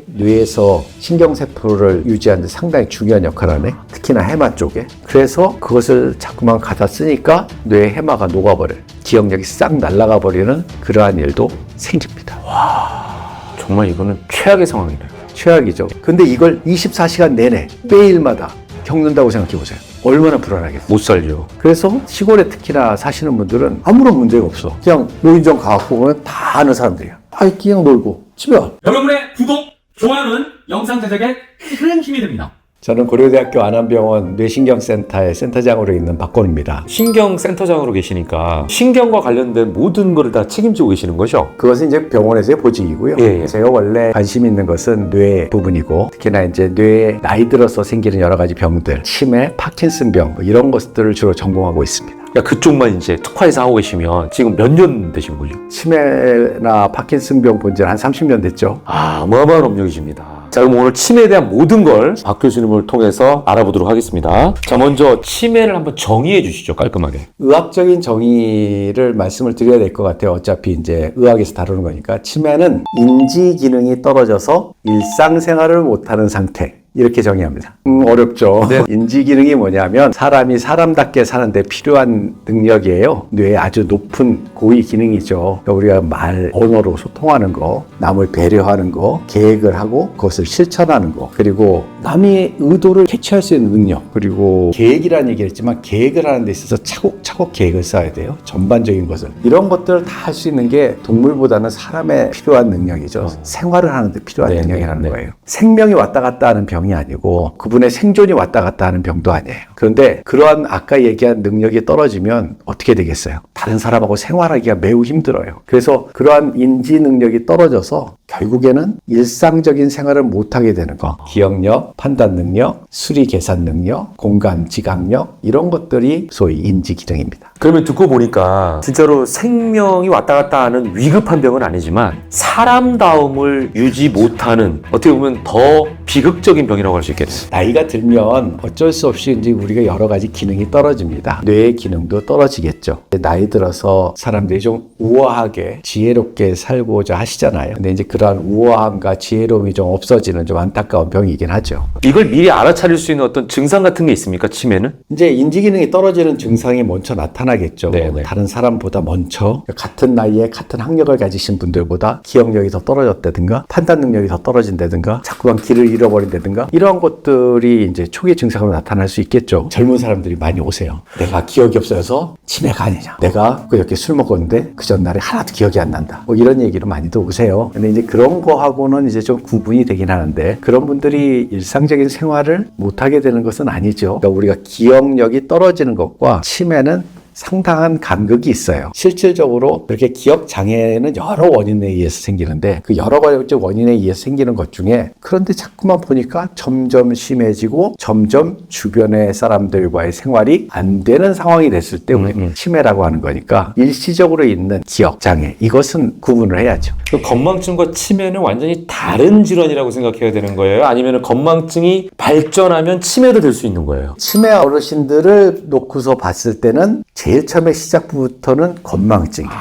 뇌에서 신경세포를 유지하는 데 상당히 중요한 역할을 하네. 특히나 해마 쪽에. 그래서 그것을 자꾸만 갖다 쓰니까 뇌의 해마가 녹아버려요. 기억력이 싹 날아가 버리는 그러한 일도 생깁니다. 정말 이거는 최악의 상황이네요. 최악이죠. 근데 이걸 24시간 내내 매일마다 겪는다고 생각해 보세요. 얼마나 불안하겠어요. 못 살죠. 그래서 시골에 특히나 사시는 분들은 아무런 문제가 없어. 그냥 노인정 가갖고 보면 다 아는 사람들이야. 그냥 놀고 집에 와. 여러분의 구독, 좋아요는 영상 제작에 큰 힘이 됩니다. 저는 고려대학교 안암병원 뇌신경센터의 센터장으로 있는 박건우입니다. 신경센터장으로 계시니까 신경과 관련된 모든 거를 다 책임지고 계시는 거죠? 그것은 이제 병원에서의 보직이고요. 예. 제가 원래 관심 있는 것은 뇌 부분이고, 특히나 이제 뇌에 나이 들어서 생기는 여러 가지 병들, 치매, 파킨슨병 이런 것들을 주로 전공하고 있습니다. 그러니까 그쪽만 이제 특화해서 하고 계시면 지금 몇 년 되신 거죠? 치매나 파킨슨병 본 지는 한 30년 됐죠. 어마어마한 업력이십니다. 자, 그럼 오늘 치매에 대한 모든 걸 박 교수님을 통해서 알아보도록 하겠습니다. 자, 먼저 치매를 한번 정의해 주시죠, 깔끔하게. 의학적인 정의를 말씀을 드려야 될 것 같아요. 어차피 이제 의학에서 다루는 거니까. 치매는 인지 기능이 떨어져서 일상생활을 못하는 상태. 이렇게 정의합니다. 어렵죠. 네. 인지 기능이 뭐냐면 사람이 사람답게 사는데 필요한 능력이에요. 뇌의 아주 높은 고위 기능이죠. 그러니까 우리가 말, 언어로 소통하는 거, 남을 배려하는 거, 계획을 하고 그것을 실천하는 거, 그리고 남의 의도를 캐치할 수 있는 능력, 그리고 계획이라는 얘기를 했지만 계획을 하는 데 있어서 차곡차곡 계획을 쌓아야 돼요. 전반적인 것을. 이런 것들을 다 할 수 있는 게 동물보다는 사람에 필요한 능력이죠. 생활을 하는데 필요한 능력이라는 거예요. 생명이 왔다 갔다 하는 병이 아니고 그분의 생존이 왔다 갔다 하는 병도 아니에요. 그런데 그러한 아까 얘기한 능력이 떨어지면 어떻게 되겠어요? 다른 사람하고 생활하기가 매우 힘들어요. 그래서 그러한 인지 능력이 떨어져서 결국에는 일상적인 생활을 못하게 되는 거. 기억력, 판단 능력, 수리 계산 능력, 공감, 지각력 이런 것들이 소위 인지 기능입니다. 그러면 듣고 보니까 진짜로 생명이 왔다 갔다 하는 위급한 병은 아니지만 사람다움을 유지 못하는 어떻게 보면 더 비극적인 병이라고 할 수 있겠네요. 나이가 들면 어쩔 수 없이 이제 우리가 여러 가지 기능이 떨어집니다. 뇌의 기능도 떨어지겠죠. 나이 들어서 사람들이 좀 우아하게 지혜롭게 살고자 하시잖아요. 근데 이제 그러한 우아함과 지혜로움이 좀 없어지는 좀 안타까운 병이긴 하죠. 이걸 미리 알아차릴 수 있는 어떤 증상 같은 게 있습니까, 치매는? 이제 인지 기능이 떨어지는 증상이 먼저 나타나겠죠. 네네. 다른 사람보다 먼저 같은 나이에 같은 학력을 가지신 분들보다 기억력이 더 떨어졌다든가 판단 능력이 더 떨어진다든가 자꾸만 길을 잃어버린다든가 이런 것들이 이제 초기 증상으로 나타날 수 있겠죠. 젊은 사람들이 많이 오세요. 내가 기억이 없어서 치매가 아니냐. 내가 그저께 술 먹었는데 그 전날에 하나도 기억이 안 난다. 뭐 이런 얘기로 많이들 오세요. 근데 이제 그런 거하고는 이제 좀 구분이 되긴 하는데 그런 분들이 일상적인 생활을 못하게 되는 것은 아니죠. 그러니까 우리가 기억력이 떨어지는 것과 치매는 상당한 간극이 있어요. 실질적으로 이렇게 기억 장애는 여러 원인에 의해서 생기는데 그 여러 가지 원인에 의해서 생기는 것 중에 그런데 자꾸만 보니까 점점 심해지고 점점 주변의 사람들과의 생활이 안 되는 상황이 됐을 때 우리는 치매라고 하는 거니까 일시적으로 있는 기억 장애 이것은 구분을 해야죠. 그 건망증과 치매는 완전히 다른 질환이라고 생각해야 되는 거예요? 아니면 건망증이 발전하면 치매도 될 수 있는 거예요? 치매 어르신들을 놓고서 봤을 때는 제일 처음에 시작부터는 건망증이에요.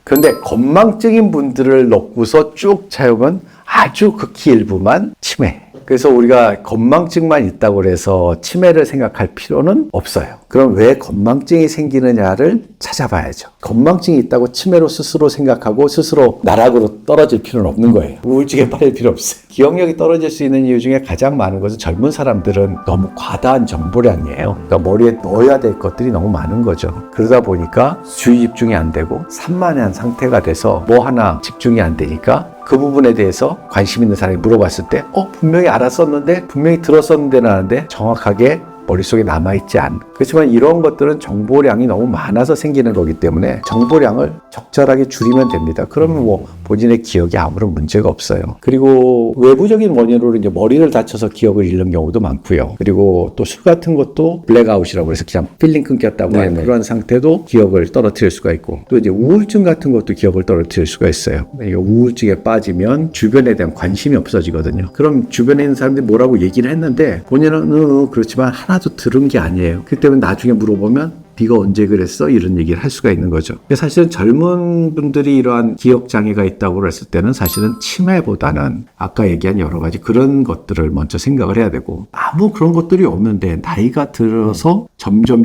그런데 건망증인 분들을 놓고서 쭉 차우면 아주 극히 일부만 치매. 그래서 우리가 건망증만 있다고 해서 치매를 생각할 필요는 없어요. 그럼 왜 건망증이 생기느냐를 찾아봐야죠. 건망증이 있다고 치매로 스스로 생각하고 스스로 나락으로 떨어질 필요는 없는 거예요. 우울증에 빠질 필요 없어요. 기억력이 떨어질 수 있는 이유 중에 가장 많은 것은 젊은 사람들은 너무 과다한 정보량이에요. 그러니까 머리에 넣어야 될 것들이 너무 많은 거죠. 그러다 보니까 주의 집중이 안 되고 산만한 상태가 돼서 뭐 하나 집중이 안 되니까 그 부분에 대해서 관심 있는 사람이 물어봤을 때 분명히 알았었는데 분명히 들었었는데는 하는데 정확하게 머릿속에 남아있지 않은. 그렇지만 이런 것들은 정보량이 너무 많아서 생기는 거기 때문에 정보량을 적절하게 줄이면 됩니다. 그러면 뭐 본인의 기억에 아무런 문제가 없어요. 그리고 외부적인 원인으로 이제 머리를 다쳐서 기억을 잃는 경우도 많고요. 그리고 또 술 같은 것도 블랙아웃이라고 해서 그냥 필링 끊겼다고 하는 그런 상태도 기억을 떨어뜨릴 수가 있고 또 이제 우울증 같은 것도 기억을 떨어뜨릴 수가 있어요. 우울증에 빠지면 주변에 대한 관심이 없어지거든요. 그럼 주변에 있는 사람들이 뭐라고 얘기를 했는데 본인은 그렇지만 하나도 들은 게 아니에요. 그렇기 때문에 나중에 물어보면 네가 언제 그랬어? 이런 얘기를 할 수가 있는 거죠. 사실은 젊은 분들이 이러한 기억장애가 있다고 그랬을 때는 사실은 치매보다는 아까 얘기한 여러 가지 그런 것들을 먼저 생각을 해야 되고, 아무 그런 것들이 없는데 나이가 들어서 점점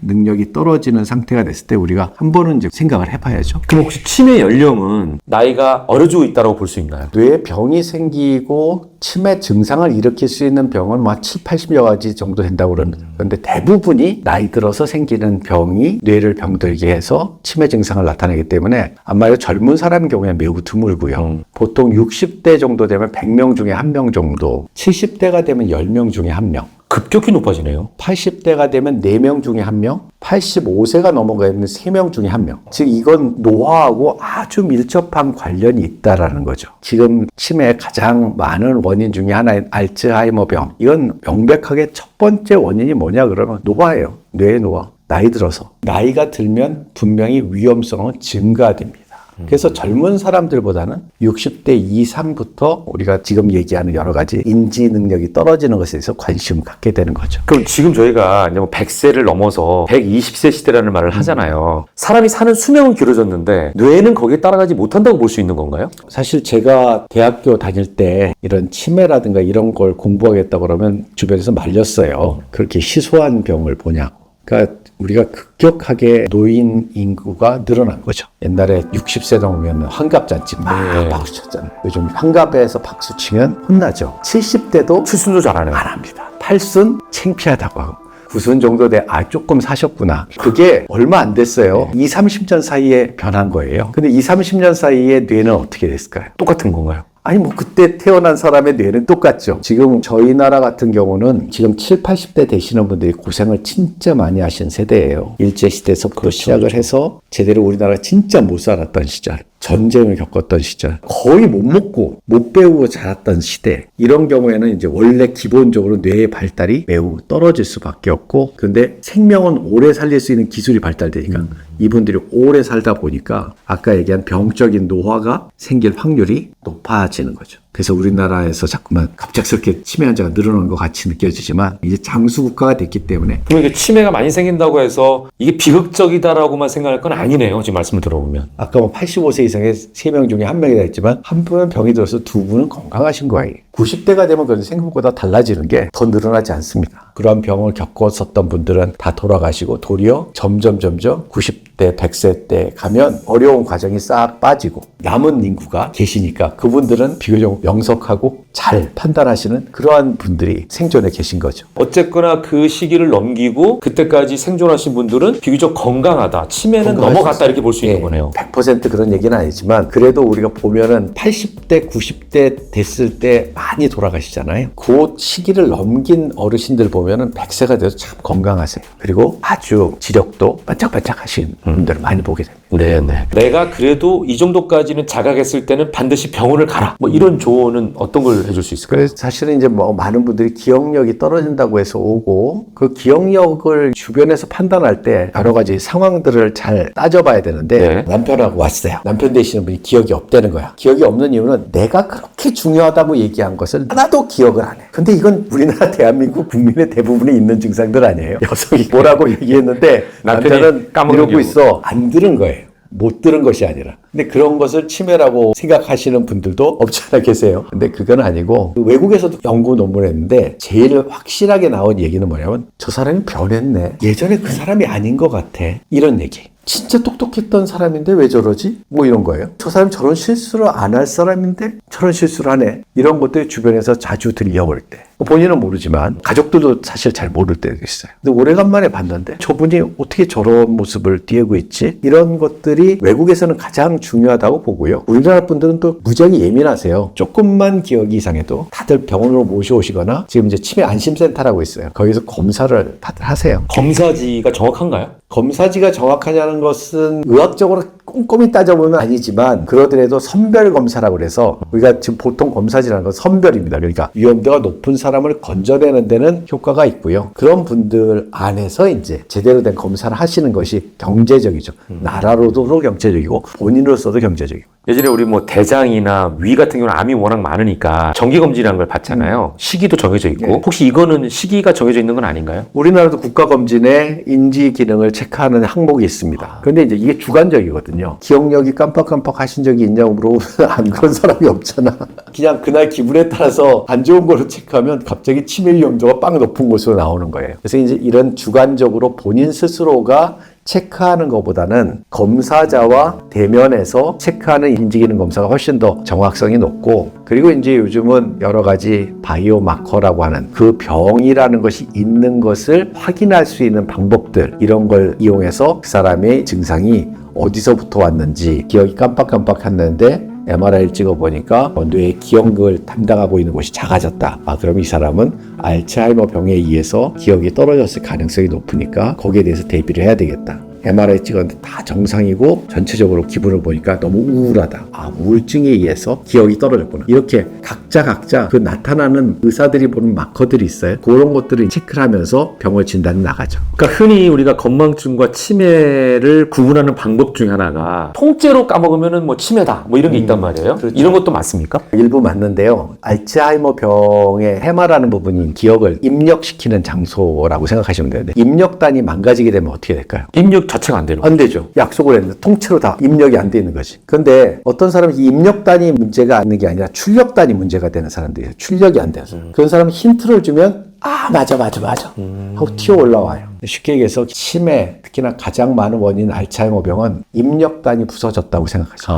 능력이 떨어지는 상태가 됐을 때 우리가 한 번은 이제 생각을 해봐야죠. 그럼 혹시 치매 연령은 나이가 어려지고 있다고 볼 수 있나요? 뇌에 병이 생기고 치매 증상을 일으킬 수 있는 병은 뭐 7, 80여 가지 정도 된다고 그럽니다. 그런데 대부분이 나이 들어서 생기는 병이 뇌를 병들게 해서 치매 증상을 나타내기 때문에 아마 젊은 사람 경우에 매우 드물고요. 보통 60대 정도 되면 100명 중에 1명 정도, 70대가 되면 10명 중에 1명, 급격히 높아지네요. 80대가 되면 4명 중에 1명, 85세가 넘어가면 3명 중에 1명. 즉 이건 노화하고 아주 밀접한 관련이 있다라는 거죠. 지금 치매의 가장 많은 원인 중에 하나인 알츠하이머병. 이건 명백하게 첫 번째 원인이 뭐냐 그러면 노화예요. 뇌의 노화. 나이 들어서. 나이가 들면 분명히 위험성은 증가됩니다. 그래서 젊은 사람들보다는 60대 이상부터 우리가 지금 얘기하는 여러 가지 인지 능력이 떨어지는 것에 대해서 관심을 갖게 되는 거죠. 그럼 지금 저희가 이제 뭐 100세를 넘어서 120세 시대라는 말을 하잖아요. 사람이 사는 수명은 길어졌는데 뇌는 거기에 따라가지 못한다고 볼 수 있는 건가요? 사실 제가 대학교 다닐 때 이런 치매라든가 이런 걸 공부하겠다고 그러면 주변에서 말렸어요. 그렇게 희소한 병을 보냐고. 그러니까 우리가 급격하게 노인 인구가 늘어난 거죠. 옛날에 60세 넘으면 환갑잔치 막 박수 쳤잖아요. 요즘 환갑에서 박수 치면 혼나죠. 70대도 출순도 잘 안 해요. 안 합니다. 8순 창피하다고 하고 9순 정도 돼 조금 사셨구나. 그게 얼마 안 됐어요. 2, 30년 사이에 변한 거예요. 근데 2, 30년 사이에 뇌는 어떻게 됐을까요? 똑같은 건가요? 아니 뭐 그때 태어난 사람의 뇌는 똑같죠. 지금 저희 나라 같은 경우는 지금 7, 80대 되시는 분들이 고생을 진짜 많이 하신 세대예요. 일제시대에서부터 시작을 해서 제대로 우리나라가 진짜 못 살았던 시절, 전쟁을 겪었던 시절, 거의 못 먹고 못 배우고 자랐던 시대. 이런 경우에는 이제 원래 기본적으로 뇌의 발달이 매우 떨어질 수밖에 없고, 근데 생명은 오래 살릴 수 있는 기술이 발달되니까 이분들이 오래 살다 보니까 아까 얘기한 병적인 노화가 생길 확률이 높아지는 거죠. 그래서 우리나라에서 자꾸만 갑작스럽게 치매 환자가 늘어나는 것 같이 느껴지지만 이제 장수 국가가 됐기 때문에. 그럼 이게 치매가 많이 생긴다고 해서 이게 비극적이다라고만 생각할 건 아니네요. 지금 말씀을 들어보면. 아까 뭐 85세 이상의 3명 중에 1명이라 했지만 한 분은 병이 들어서 2분은 건강하신 거예요. 90대가 되면 그래도 생각보다 달라지는 게 더 늘어나지 않습니다. 그러한 병을 겪었었던 분들은 다 돌아가시고 도리어 점점 90대, 100세 때 가면 어려운 과정이 싹 빠지고 남은 인구가 계시니까 그분들은 비교적 명석하고 잘 판단하시는 그러한 분들이 생존해 계신 거죠. 어쨌거나 그 시기를 넘기고 그때까지 생존하신 분들은 비교적 건강하다. 치매는 건강하셨어요. 넘어갔다 이렇게 볼 수 있는 거네요. 100% 그런 얘기는 아니지만 그래도 우리가 보면은 80대, 90대 됐을 때 많이 돌아가시잖아요. 그 시기를 넘긴 어르신들 보면은 100세가 돼서 참 건강하세요. 그리고 아주 지력도 반짝반짝 하신 분들을 많이 보게 됩니다. 네네. 내가 그래도 이 정도까지는 자각했을 때는 반드시 병원을 가라. 뭐 이런 조언은 어떤 걸 해줄 수 있을까요? 그래서 사실은 이제 뭐 많은 분들이 기억력이 떨어진다고 해서 오고 그 기억력을 주변에서 판단할 때 여러 가지 상황들을 잘 따져봐야 되는데 네. 남편하고 왔어요. 남편 되시는 분이 기억이 없다는 거야. 기억이 없는 이유는 내가 그렇게 중요하다고 얘기한 것을 하나도 기억을 안 해. 근데 이건 우리나라 대한민국 국민의 대부분이 있는 증상들 아니에요. 여성이 뭐라고 얘기했는데 남편은 이러고 있어. 안 들은 거예요. 못 들은 것이 아니라. 근데 그런 것을 치매라고 생각하시는 분들도 없지 않아 계세요. 근데 그건 아니고 외국에서도 연구 논문을 했는데 제일 확실하게 나온 얘기는 뭐냐면 저 사람이 변했네. 예전에 그 사람이 아닌 것 같아. 이런 얘기. 진짜 똑똑했던 사람인데 왜 저러지? 뭐 이런 거예요. 저 사람이 저런 실수를 안 할 사람인데 저런 실수를 하네. 이런 것들이 주변에서 자주 들려올 때. 본인은 모르지만 가족들도 사실 잘 모를 때도 있어요. 근데 오래간만에 봤는데 저분이 어떻게 저런 모습을 띄우고 있지? 이런 것들이 외국에서는 가장 중요하다고 보고요. 우리나라 분들은 또 무지하게 예민하세요. 조금만 기억이 이상해도 다들 병원으로 모셔오시거나 지금 이제 치매 안심센터라고 있어요. 거기서 검사를 다들 하세요. 검사지가 정확한가요? 검사지가 정확하냐는 것은 의학적으로 꼼꼼히 따져보면 아니지만 그러더라도 선별검사라고 그래서 우리가 지금 보통 검사지라는 건 선별입니다. 그러니까 위험도가 높은 사람을 건져내는 데는 효과가 있고요. 그런 분들 안에서 이제 제대로 된 검사를 하시는 것이 경제적이죠. 나라로도 경제적이고 본인으로서도 경제적이고. 예전에 우리 뭐 대장이나 위 같은 경우는 암이 워낙 많으니까 정기검진이라는 걸 받잖아요. 시기도 정해져 있고. 네. 혹시 이거는 시기가 정해져 있는 건 아닌가요? 우리나라도 국가검진에 인지 기능을 체크하는 항목이 있습니다. 그런데 이제 이게 주관적이거든요. 기억력이 깜빡깜빡 하신 적이 있냐고 물어보면 안 그런 사람이 없잖아. 그냥 그날 기분에 따라서 안 좋은 거로 체크하면 갑자기 치매 위험도가 빵 높은 곳으로 나오는 거예요. 그래서 이제 이런 주관적으로 본인 스스로가 체크하는 것보다는 검사자와 대면해서 체크하는 인지기능 검사가 훨씬 더 정확성이 높고, 그리고 이제 요즘은 여러 가지 바이오 마커라고 하는 그 병이라는 것이 있는 것을 확인할 수 있는 방법들, 이런 걸 이용해서 그 사람의 증상이 어디서부터 왔는지, 기억이 깜빡깜빡했는데 MRI를 찍어보니까 뇌의 기억을 담당하고 있는 곳이 작아졌다. 그럼 이 사람은 알츠하이머 병에 의해서 기억이 떨어졌을 가능성이 높으니까 거기에 대해서 대비를 해야 되겠다. MRI 찍었는데 다 정상이고 전체적으로 기분을 보니까 너무 우울하다. 우울증에 의해서 기억이 떨어졌구나. 이렇게 각자 그 나타나는 의사들이 보는 마커들이 있어요. 그런 것들을 체크를 하면서 병을 진단이 나가죠. 그러니까 흔히 우리가 건망증과 치매를 구분하는 방법 중에 하나가 통째로 까먹으면은 뭐 치매다 뭐 이런 게 있단 말이에요. 그렇죠. 이런 것도 맞습니까? 일부 맞는데요. 알츠하이머 병의 해마라는 부분이 기억을 입력시키는 장소라고 생각하시면 돼요. 입력단이 망가지게 되면 어떻게 될까요? 입력 자체가 안 되는 거예요. 안 되죠. 약속을 했는데 통째로 다 입력이 안 되는 거지. 근데 어떤 사람은 입력단이 문제가 있는 게 아니라 출력단이 문제가 되는 사람들이에요. 출력이 안 돼서. 그런 사람은 힌트를 주면 맞아 하고 튀어 올라와요. 쉽게 얘기해서 치매, 특히나 가장 많은 원인 알츠하이머 병은 입력단이 부서졌다고 생각하죠.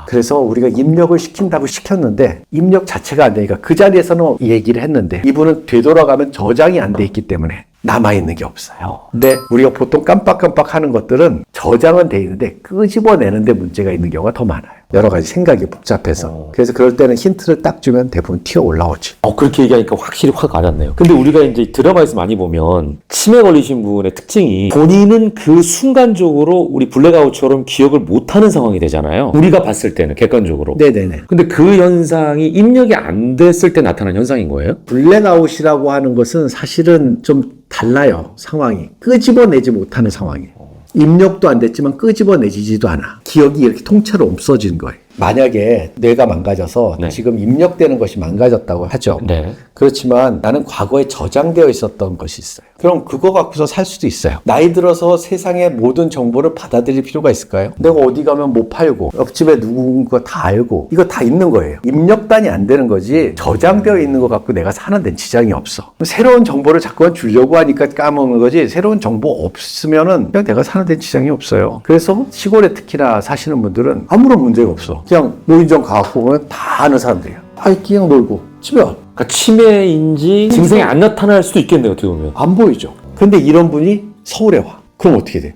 그래서 우리가 입력을 시킨다고 시켰는데 입력 자체가 안 되니까 그 자리에서는 얘기를 했는데 이분은 되돌아가면 저장이 안 돼 있기 때문에 남아있는 게 없어요. 근데 우리가 보통 깜빡깜빡 하는 것들은 저장은 돼 있는데 끄집어내는데 문제가 있는 경우가 더 많아요. 여러 가지 생각이 복잡해서. 그래서 그럴 때는 힌트를 딱 주면 대부분 튀어 올라오지. 그렇게 얘기하니까 확실히 확 와닿네요. 근데 우리가 이제 드라마에서 많이 보면 치매 걸리신 분의 특징이 본인은 그 순간적으로 우리 블랙아웃처럼 기억을 못하는 상황이 되잖아요. 우리가 봤을 때는 객관적으로. 네네네. 근데 그 현상이 입력이 안 됐을 때 나타난 현상인 거예요? 블랙아웃이라고 하는 것은 사실은 좀 달라요. 상황이. 끄집어내지 못하는 상황이에요. 입력도 안 됐지만 끄집어내지지도 않아. 기억이 이렇게 통째로 없어지는 거예요. 만약에 뇌가 망가져서 네. 지금 입력되는 것이 망가졌다고 하죠. 네. 그렇지만 나는 과거에 저장되어 있었던 것이 있어요. 그럼 그거 갖고서 살 수도 있어요. 나이 들어서 세상의 모든 정보를 받아들일 필요가 있을까요? 내가 어디 가면 못 팔고 옆집에 누군가 다 알고 이거 다 있는 거예요. 입력단이 안 되는 거지 저장되어 있는 거 갖고 내가 사는 데는 지장이 없어. 새로운 정보를 자꾸만 주려고 하니까 까먹는 거지 새로운 정보 없으면은 그냥 내가 사는 데는 지장이 없어요. 그래서 시골에 특히나 사시는 분들은 아무런 문제가 없어. 그냥 노인정 가갖고 보면 다 아는 사람들이야. 그냥 놀고 집에 와. 그러니까 치매인지 증상이 안 나타날 수도 있겠네요, 어떻게 보면. 안 보이죠. 근데 이런 분이 서울에 와. 그럼 어떻게 돼?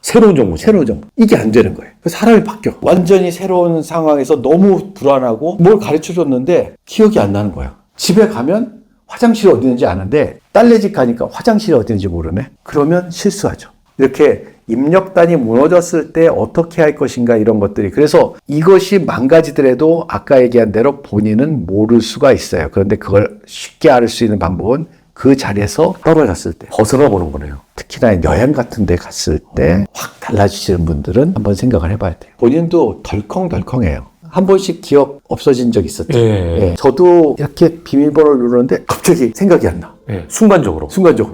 새로운 정보죠. 새로운 정보. 이게 안 되는 거예요. 사람이 바뀌어. 완전히 새로운 상황에서 너무 불안하고 뭘 가르쳐 줬는데 기억이 안 나는 거야. 집에 가면 화장실이 어디 있는지 아는데 딸네 집 가니까 화장실이 어디 있는지 모르네. 그러면 실수하죠. 이렇게 입력단이 무너졌을 때 어떻게 할 것인가 이런 것들이. 그래서 이것이 망가지더라도 아까 얘기한 대로 본인은 모를 수가 있어요. 그런데 그걸 쉽게 알 수 있는 방법은 그 자리에서 떨어졌을 때 벗어나 보는 거네요. 특히나 여행 같은 데 갔을 때 확 달라지시는 분들은 한번 생각을 해봐야 돼요. 본인도 덜컹덜컹해요. 한 번씩 기억 없어진 적 있었죠. 예. 저도 이렇게 비밀번호를 누르는데 갑자기 생각이 안 나. 예. 순간적으로.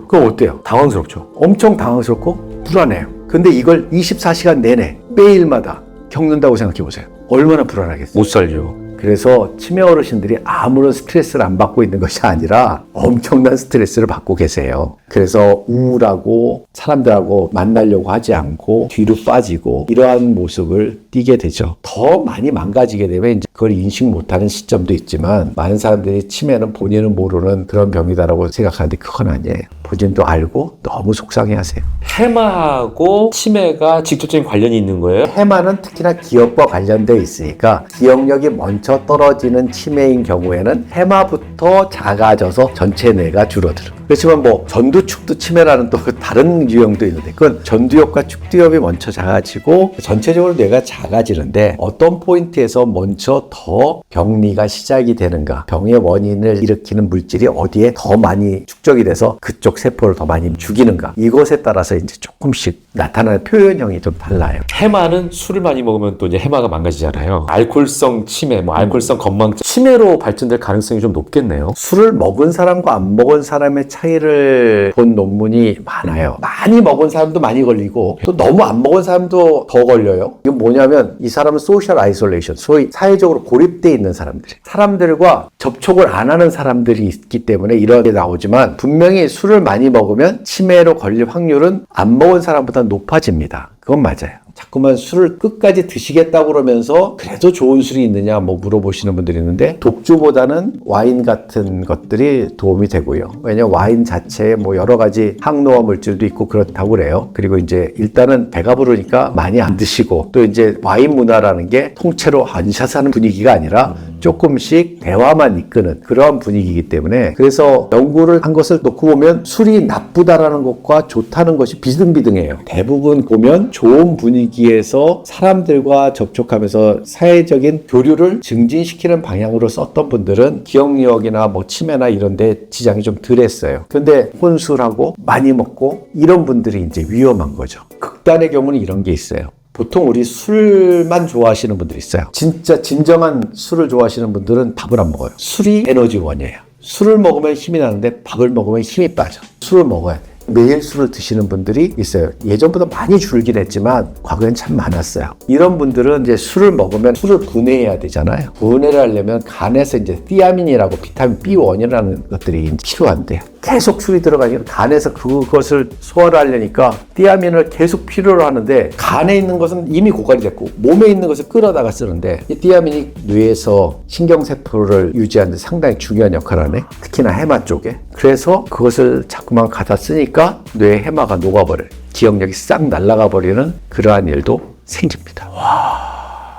그럼 어때요? 당황스럽죠. 엄청 당황스럽고 불안해요. 근데 이걸 24시간 내내 매일마다 겪는다고 생각해 보세요. 얼마나 불안하겠어요. 못 살죠. 그래서 치매 어르신들이 아무런 스트레스를 안 받고 있는 것이 아니라 엄청난 스트레스를 받고 계세요. 그래서 우울하고 사람들하고 만나려고 하지 않고 뒤로 빠지고 이러한 모습을 띠게 되죠. 더 많이 망가지게 되면 이제 그걸 인식 못하는 시점도 있지만 많은 사람들이 치매는 본인은 모르는 그런 병이다라고 생각하는데 그건 아니에요. 본인도 알고 너무 속상해하세요. 해마하고 치매가 직접적인 관련이 있는 거예요? 해마는 특히나 기억과 관련되어 있으니까 기억력이 먼저 떨어지는 치매인 경우에는 해마부터 작아져서 전체 뇌가 줄어들어요. 그렇지만 뭐 전두축두 치매라는 또 다른 유형도 있는데 그건 전두엽과 축두엽이 먼저 작아지고 전체적으로 뇌가 작아지는데 어떤 포인트에서 먼저 더 병리가 시작이 되는가, 병의 원인을 일으키는 물질이 어디에 더 많이 축적이 돼서 그쪽 세포를 더 많이 죽이는가, 이것에 따라서 이제 조금씩 나타나는 표현형이 좀 달라요. 해마는 술을 많이 먹으면 또 이제 해마가 망가지잖아요. 알코올성 치매, 뭐 알코올성 건망증, 치매로 발전될 가능성이 좀 높겠네요. 술을 먹은 사람과 안 먹은 사람의 차이를 본 논문이 많아요. 많이 먹은 사람도 많이 걸리고 또 너무 안 먹은 사람도 더 걸려요. 이건 뭐냐면 이 사람은 소셜 아이솔레이션, 소위 사회적으로 고립되어 있는 사람들과 접촉을 안 하는 사람들이 있기 때문에 이런 게 나오지만 분명히 술을 많이 먹으면 치매로 걸릴 확률은 안 먹은 사람보다 높아집니다. 그건 맞아요. 자꾸만 술을 끝까지 드시겠다고 그러면서 그래도 좋은 술이 있느냐 뭐 물어보시는 분들이 있는데 독주보다는 와인 같은 것들이 도움이 되고요. 왜냐면 와인 자체에 뭐 여러 가지 항노화 물질도 있고 그렇다고 그래요. 그리고 이제 일단은 배가 부르니까 많이 안 드시고 또 이제 와인 문화라는 게 통째로 안샷하는 분위기가 아니라 조금씩 대화만 이끄는 그러한 분위기이기 때문에 그래서 연구를 한 것을 놓고 보면 술이 나쁘다라는 것과 좋다는 것이 비등비등해요. 대부분 보면 좋은 분위기에서 사람들과 접촉하면서 사회적인 교류를 증진시키는 방향으로 썼던 분들은 기억력이나 뭐 치매나 이런 데 지장이 좀 덜했어요. 근데 혼술하고 많이 먹고 이런 분들이 이제 위험한 거죠. 극단의 경우는 이런 게 있어요. 보통 우리 술만 좋아하시는 분들이 있어요. 진짜 진정한 술을 좋아하시는 분들은 밥을 안 먹어요. 술이 에너지원이에요. 술을 먹으면 힘이 나는데 밥을 먹으면 힘이 빠져. 술을 먹어야 돼. 매일 술을 드시는 분들이 있어요. 예전보다 많이 줄긴 했지만 과거엔 참 많았어요. 이런 분들은 이제 술을 먹으면 술을 분해해야 되잖아요. 분해를 하려면 간에서 이제 티아민이라고 비타민 B1이라는 것들이 필요한데요. 계속 술이 들어가니까 간에서 그것을 소화를 하려니까 티아민을 계속 필요로 하는데 간에 있는 것은 이미 고갈이 됐고 몸에 있는 것을 끌어다가 쓰는데 이 티아민이 뇌에서 신경세포를 유지하는 데 상당히 중요한 역할을 하네. 특히나 해마 쪽에. 그래서 그것을 자꾸만 갖다 쓰니까 뇌의 해마가 녹아버려요. 기억력이 싹 날아가 버리는 그러한 일도 생깁니다.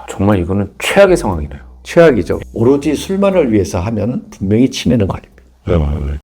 정말 이거는 최악의 상황이네요. 최악이죠. 오로지 술만을 위해서 하면 분명히 치매는 걸립니다. 네, 맞아요.